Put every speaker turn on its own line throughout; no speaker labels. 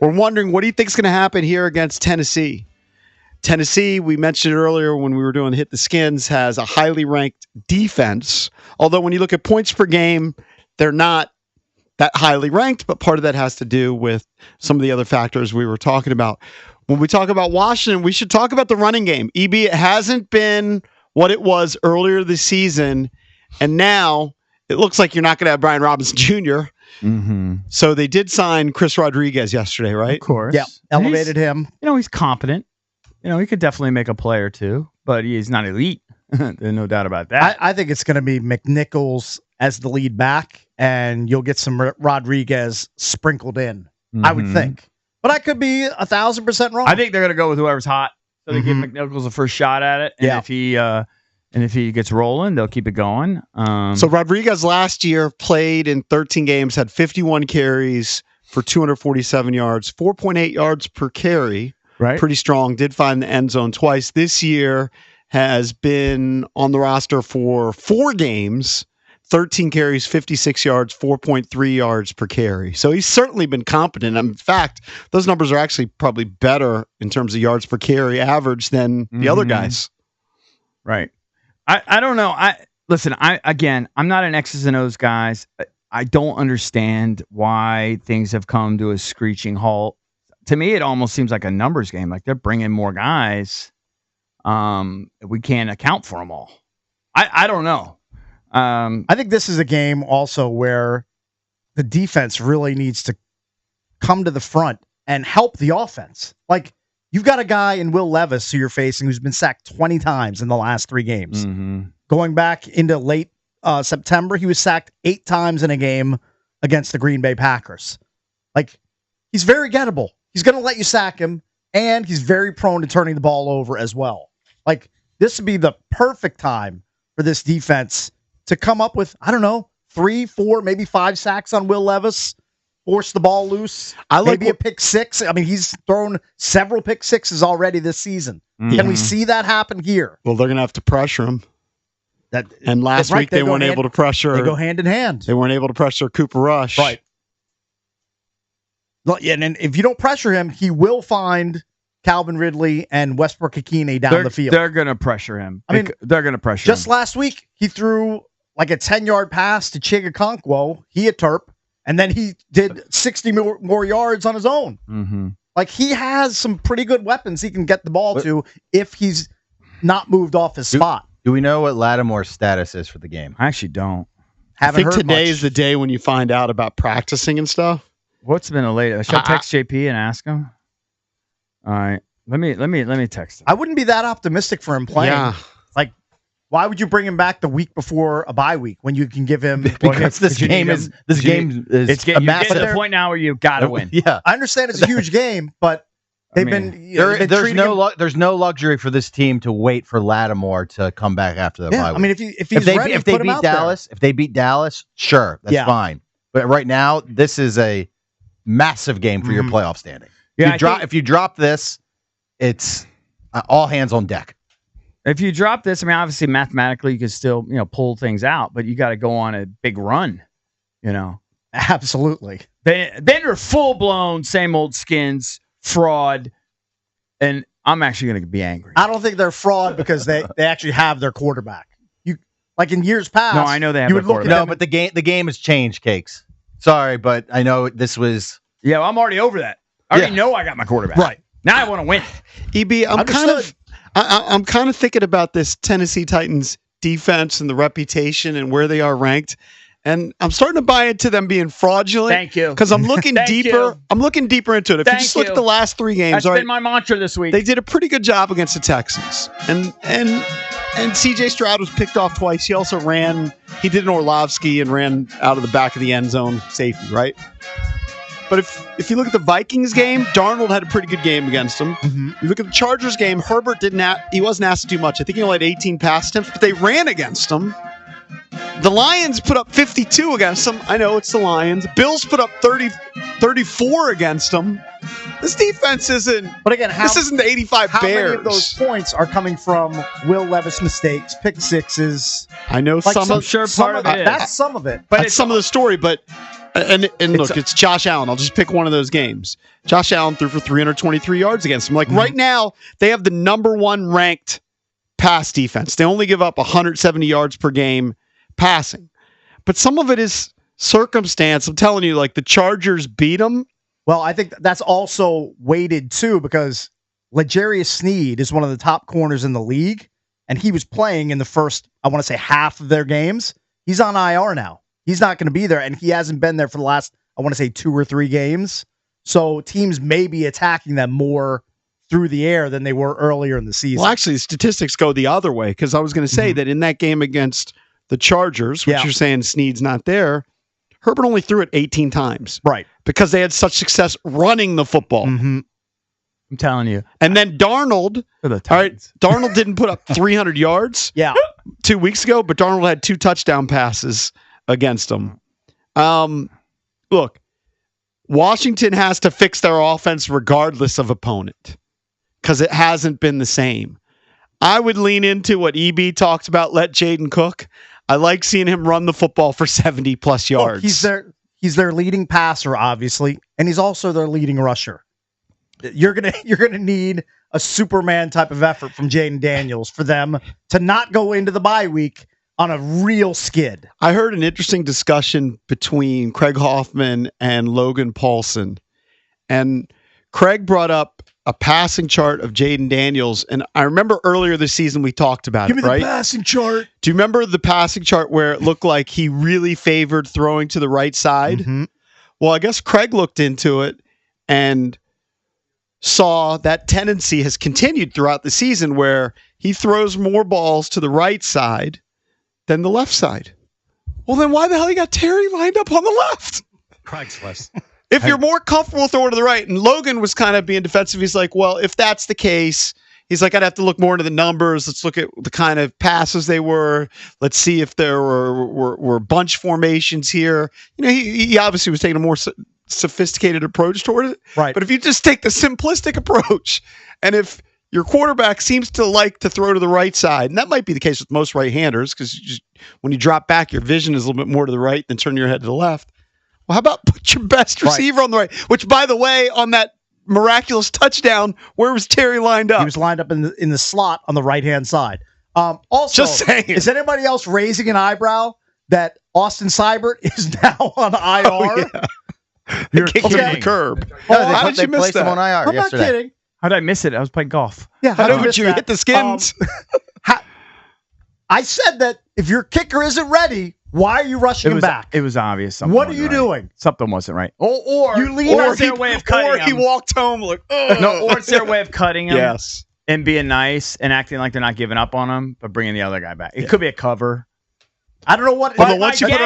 We're wondering, what do you think is going to happen here against Tennessee? Tennessee, we mentioned earlier when we were doing Hit the Skins, has a highly ranked defense. Although when you look at points per game, they're not that highly ranked, but part of that has to do with some of the other factors we were talking about. When we talk about Washington, we should talk about the running game. EB, it hasn't been what it was earlier this season, and now it looks like you're not going to have Brian Robinson Jr.
Mm-hmm.
So they did sign Chris Rodriguez yesterday, right?
Of course.
Yeah, elevated him.
He's competent. He could definitely make a play or two, but he's not elite. There's no doubt about that.
I think it's going to be McNichols as the lead back, and you'll get some Rodriguez sprinkled in, I would think. But I could be 1,000% wrong.
I think they're going to go with whoever's hot, so they give McNichols a first shot at it. And if he gets rolling, they'll keep it going.
So Rodriguez last year played in 13 games, had 51 carries for 247 yards, 4.8 yards per carry.
Right.
Pretty strong. Did find the end zone twice. This year has been on the roster for 4 games, 13 carries, 56 yards, 4.3 yards per carry. So he's certainly been competent. In fact, those numbers are actually probably better in terms of yards per carry average than the other guys.
Right. I don't know. I'm not an X's and O's guys. I don't understand why things have come to a screeching halt. To me, it almost seems like a numbers game. Like they're bringing more guys. We can't account for them all. I don't know.
I think this is a game also where the defense really needs to come to the front and help the offense. Like, you've got a guy in Will Levis who you're facing who's been sacked 20 times in the last 3 games. Going back into late September, he was sacked 8 times in a game against the Green Bay Packers. Like, he's very gettable. He's going to let you sack him, and he's very prone to turning the ball over as well. Like, this would be the perfect time for this defense to come up with, 3, 4, maybe 5 sacks on Will Levis, force the ball loose, maybe a pick 6. I mean, he's thrown several pick 6s already this season. Can we see that happen here?
Well, they're going to have to pressure him. And last week they weren't able to pressure.
They go hand in hand.
They weren't able to pressure Cooper Rush.
Right. And if you don't pressure him, he will find Calvin Ridley and Westbrook Akine down the field.
They're going to pressure him. They're going to pressure him.
Just last week, he threw like a 10-yard pass to Chigakonkwo. He a Terp. And then he did 60 more yards on his own. Like, he has some pretty good weapons he can get the ball to if he's not moved off his spot.
Do we know what Lattimore's status is for the game?
I actually don't.
I think today is the day when you find out about practicing and stuff.
What's been a late? Should I text JP and ask him? All right. Let me text him.
I wouldn't be that optimistic for him playing.
Yeah.
Like, why would you bring him back the week before a bye week when you can give him?
Because this game is
It's
a massive.
to the point now where you got to win.
Yeah,
I understand it's a huge game, but
there's no luxury for this team to wait for Lattimore to come back after the bye week.
I mean, if they
beat Dallas, sure, that's fine. But right now, this is a massive game for your playoff standing.
Yeah,
if you drop this, it's all hands on deck.
If you drop this, I mean, obviously mathematically you can still, pull things out, but you got to go on a big run,
Absolutely.
Then you're full blown, same old skins, fraud, and I'm actually going to be angry.
I don't think they're fraud because they actually have their quarterback. You like in years past.
No, I know they have their quarterback.
No, but the game has changed, Cakes. Sorry, but I know this was.
Yeah, well, I'm already over that. I already know I got my quarterback.
Right.
Now I want to win.
EB, I'm kind of thinking about this Tennessee Titans defense and the reputation and where they are ranked. And I'm starting to buy into them being fraudulent.
Thank you.
Because I'm looking deeper.
You.
I'm looking deeper into it. If you just look at the last 3 games,
that's been my mantra this week.
They did a pretty good job against the Texans. And CJ Stroud was picked off twice. He also he did an Orlovsky and ran out of the back of the end zone safety, right? But if you look at the Vikings game, Darnold had a pretty good game against them. You look at the Chargers game, Herbert he wasn't asked to do much. I think he only had 18 pass attempts, but they ran against him. The Lions put up 52 against them. I know it's the Lions. Bills put up 34 against them. This defense isn't. But again, this isn't the 85
how
Bears.
How many of those points are coming from Will Levis mistakes, pick sixes?
I know
I'm sure part of it is.
That's some of it.
But that's some of the story. But And look, it's Josh Allen. I'll just pick one of those games. Josh Allen threw for 323 yards against him. Like right now, they have the number 1 ranked pass defense. They only give up 170 yards per game passing. But some of it is circumstance. I'm telling you, like the Chargers beat them.
Well, I think that's also weighted too because L'Jarius Sneed is one of the top corners in the league, and he was playing in the first, I want to say, half of their games. He's on IR now. He's not going to be there, and he hasn't been there for the last, I want to say, 2 or 3 games. So teams may be attacking them more through the air than they were earlier in the season.
Well, actually, the statistics go the other way because I was going to say that in that game against the Chargers, which you're saying Sneed's not there, Herbert only threw it 18 times.
Right.
Because they had such success running the football.
Mm-hmm.
I'm telling you.
And then Darnold, all right, Darnold didn't put up 300 yards 2 weeks ago, but Darnold had 2 touchdown passes against them. Look, Washington has to fix their offense regardless of opponent because it hasn't been the same. I would lean into what EB talked about, let Jaden cook. I like seeing him run the football for 70-plus yards.
Look, he's their leading passer, obviously, and he's also their leading rusher. You're gonna need a Superman type of effort from Jaden Daniels for them to not go into the bye week on a real skid.
I heard an interesting discussion between Craig Hoffman and Logan Paulson, and Craig brought up a passing chart of Jaden Daniels, and I remember earlier this season we talked about it, right? Give me the
passing chart.
Do you remember the passing chart where it looked like he really favored throwing to the right side?
Mm-hmm.
Well, I guess Craig looked into it and saw that tendency has continued throughout the season where he throws more balls to the right side than the left side. Well, then why the hell you got Terry lined up on the left?
Craig's list.
If you're more comfortable throwing to the right, and Logan was kind of being defensive, he's like, well, if that's the case, he's like, I'd have to look more into the numbers. Let's look at the kind of passes they were. Let's see if there were bunch formations here. You know, he obviously was taking a more sophisticated approach toward it.
Right.
But if you just take the simplistic approach, and if your quarterback seems to like to throw to the right side, and that might be the case with most right-handers, because when you drop back, your vision is a little bit more to the right than turn your head to the left. Well, how about put your best receiver on the right? Which, by the way, on that miraculous touchdown, where was Terry lined up?
He was lined up in the slot on the right-hand side. Also,
just saying.
Is anybody else raising an eyebrow that Austin Seibert is now on IR?
Oh, yeah. You're kicked him to the curb.
How did you miss that? Him on IR
I'm
yesterday.
not kidding.
How did I miss it? I was playing golf.
Yeah,
how did you hit the skins?
I said that if your kicker isn't ready, why are you rushing him back?
It was obvious.
What are you doing?
Something wasn't right.
Or you lean
or it's their way of cutting him.
He walked home like, ugh.
No, or it's their way of cutting him.
Yes.
And being nice and acting like they're not giving up on him, but bringing the other guy back. It could be a cover.
I don't know what.
But once you put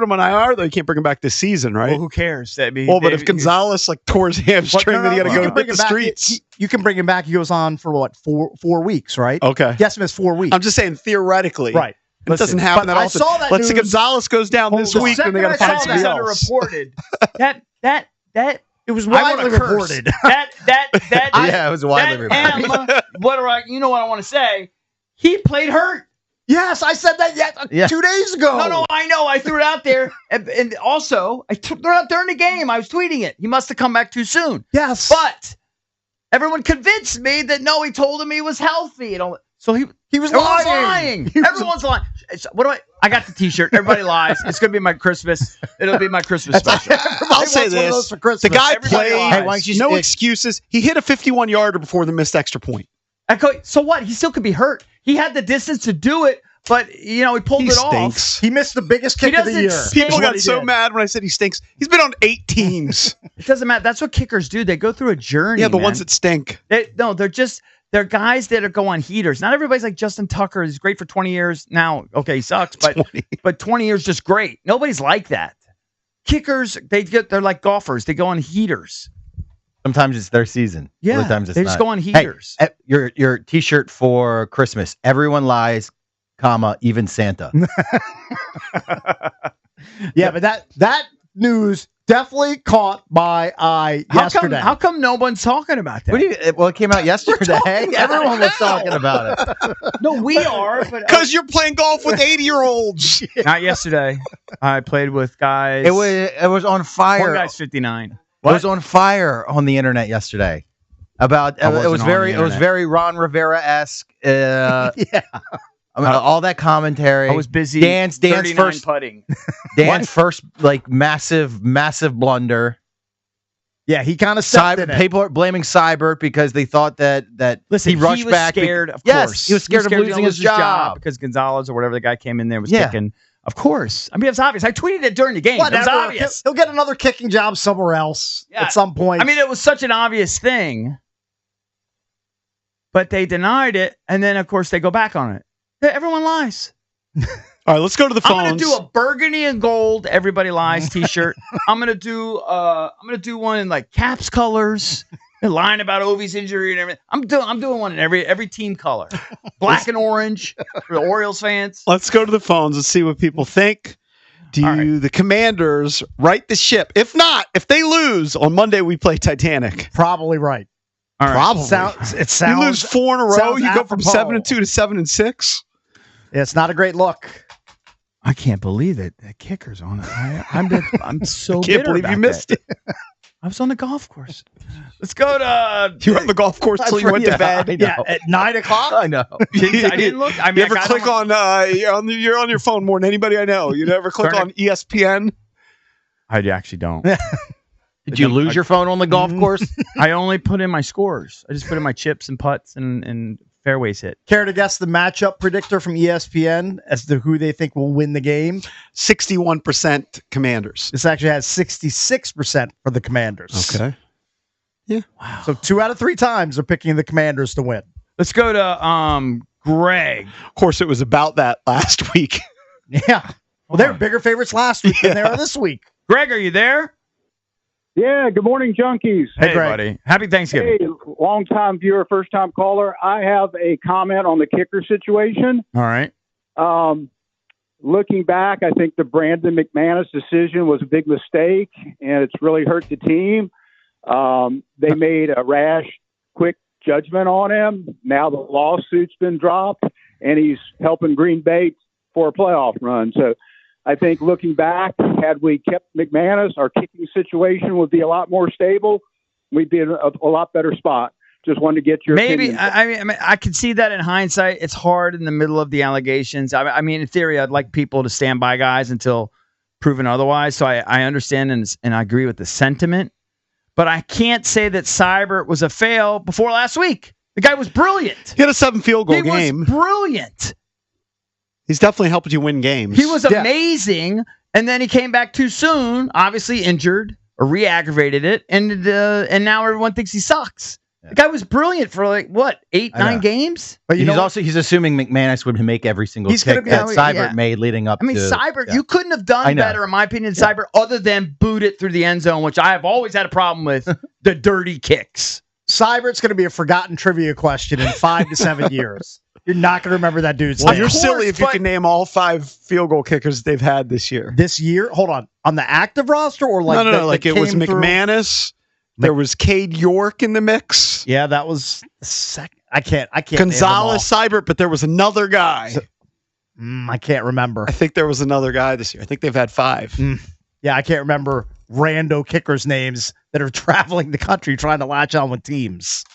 him on IR, though, you can't bring him back this season, right?
Well, who cares?
But if Gonzalez tore his hamstring, then you got to go hit the streets.
You can bring him back. He goes on for what, four weeks, right?
Okay.
Yes, miss 4 weeks.
I'm just saying theoretically,
right?
It doesn't happen that often.
I saw that
Let's say
news.
Gonzalez goes down this week, and they got to find somebody else.
Reported. that
it was widely reported.
Yeah, it was widely reported.
You know what I want to say? He played hurt.
Yes, I said that 2 days ago.
No, I know. I threw it out there. And also, I threw it out during the game. I was tweeting it. He must have come back too soon.
Yes.
But everyone convinced me that, no, he told him he was healthy. So he was lying. Everyone's lying. I got the T-shirt. Everybody lies. It's going to be my Christmas. It'll be my Christmas special.
I'll say this. The guy played. No excuses. He hit a 51-yarder before the missed extra point.
So what? He still could be hurt. He had the distance to do it, but he pulled it off.
He missed the biggest kick of the year.
People got so mad when I said he stinks. He's been on 8 teams.
It doesn't matter. That's what kickers do. They go through a journey.
Yeah, the ones that stink.
They're guys that go on heaters. Not everybody's like Justin Tucker. He's great for 20 years. Now, okay, he sucks, but 20 years just great. Nobody's like that. Kickers, they're like golfers. They go on heaters.
Sometimes it's their season.
Yeah,
other times it's
they just go on heaters.
Hey, your T-shirt for Christmas. Everyone lies, even Santa.
Yeah, but that news Definitely caught my eye yesterday.
How come no one's talking about that?
Well, it came out yesterday. Everyone was talking about it.
No, we are, but
Because you're playing golf with 80-year-olds.
not yesterday. I played with guys.
It was on fire.
One guy's 59.
It was on fire on the internet yesterday. About
I wasn't
it was
on
very
the
it was
internet.
very Ron Rivera-esque.
Yeah.
I mean, all that commentary.
I was busy.
Dan's
39
first
putting.
Dan's first like massive blunder.
Yeah, he kind of stepped in it.
People are blaming Seibert because they thought that
Listen,
he rushed
was
back.
Scared, of
Yes,
course.
he was scared of losing his job
because Gonzalez or whatever the guy came in there was
Yeah.
kicking. Of course. I mean, it was obvious. I tweeted it during the game. It was
Whatever.
obvious.
He'll get another kicking job somewhere else
Yeah.
at some point.
I mean, it was such an obvious thing. But they denied it, and then, of course, they go back on it. Everyone lies.
All right, let's go to the phones.
I'm gonna do a burgundy and gold everybody lies t-shirt. I'm gonna do one in like Caps colors, lying about Ovi's injury and everything. I'm doing one in every team color. Black and orange for the Orioles fans.
Let's go to the phones and see what people think. Do the Commanders right the ship? If not, if they lose on Monday, we play Titanic.
probably right.
All right.
Probably.
It sounds.
You lose 4 in a row.
sounds
You go from
apropos.
7-2 to 7-6.
It's not a great look.
I can't believe it. That kicker's on it. I'm so
Can't
bitter
believe
about
you missed
that.
it.
I was on the golf course. Let's go to.
You were on the golf course till you went to bed.
I know.
Yeah, at 9 o'clock.
I know.
I didn't look. I mean,
You ever
I got
click on? You're on your phone more than anybody I know. You never click
Turn
on ESPN.
I actually don't.
Did you lose your phone on the golf course?
I only put in my scores. I just put in my chips and putts and fairways hit.
Care to guess the matchup predictor from ESPN as to who they think will win the game?
61% Commanders.
This actually has 66% for the Commanders.
Okay.
Wow.
So 2 out of 3 times they're picking the Commanders to win.
Let's go to Greg.
Of course, it was about that last week.
Yeah. Well, they were bigger favorites last week than they are this week.
Greg, are you there?
Yeah, good morning, Junkies.
Hey,
Greg.
buddy. Happy Thanksgiving.
Hey, long-time viewer, first-time caller. I have a comment on the kicker situation.
All right.
Looking back, I think the Brandon McManus decision was a big mistake, and it's really hurt the team. They made a rash, quick judgment on him. Now the lawsuit's been dropped, and he's helping Green Bay for a playoff run. So I think looking back, had we kept McManus, our kicking situation would be a lot more stable. We'd be in a lot better spot. Just wanted to get your
Maybe.
opinion.
I mean, I can see that in hindsight. It's hard in the middle of the allegations. I mean, in theory, I'd like people to stand by guys until proven otherwise. So I understand and I agree with the sentiment. But I can't say that Seibert was a fail before last week. The guy was brilliant.
He had a 7 field goal
He
game.
was brilliant.
He's definitely helping you win games.
He was amazing, and then he came back too soon, obviously injured or re-aggravated it, and now everyone thinks he sucks.
Yeah.
The guy was brilliant for like what, 8,
I know.
9 games?
But you know what?
He's assuming McManus would make every single
He's gonna
kick
be-
that Seibert
yeah.
made leading up
I mean,
to
Seibert,
yeah.
you couldn't have
I
done
know.
better, in my opinion, Seibert, other than boot it through the end zone, which I have always had a problem with, the dirty kicks.
Seibert's going to be a forgotten trivia question in 5 to 7 years. You're not going to remember that dude's
Well,
name.
you're
course,
silly if you
but-
can name all 5 field goal kickers they've had this year.
This year? Hold on the active roster or like
No, like it was
came through-
McManus. There was Cade York in the mix.
Yeah, that was the second. I can't. name them all.
Gonzalez, Seibert, but there was another guy.
I can't remember.
I think there was another guy this year. I think they've had 5.
Yeah, I can't remember rando kickers' names that are traveling the country trying to latch on with teams.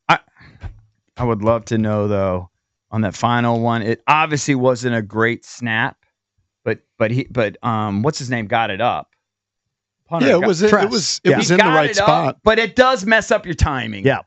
I would love to know, though, on that final one, it obviously wasn't a great snap, but what's his name got it up. Punter
Yeah,
got-
it was
Tress.
it was
Yeah.
in
He
the
got
right
it up,
spot.
but it does mess up your timing.
Yeah.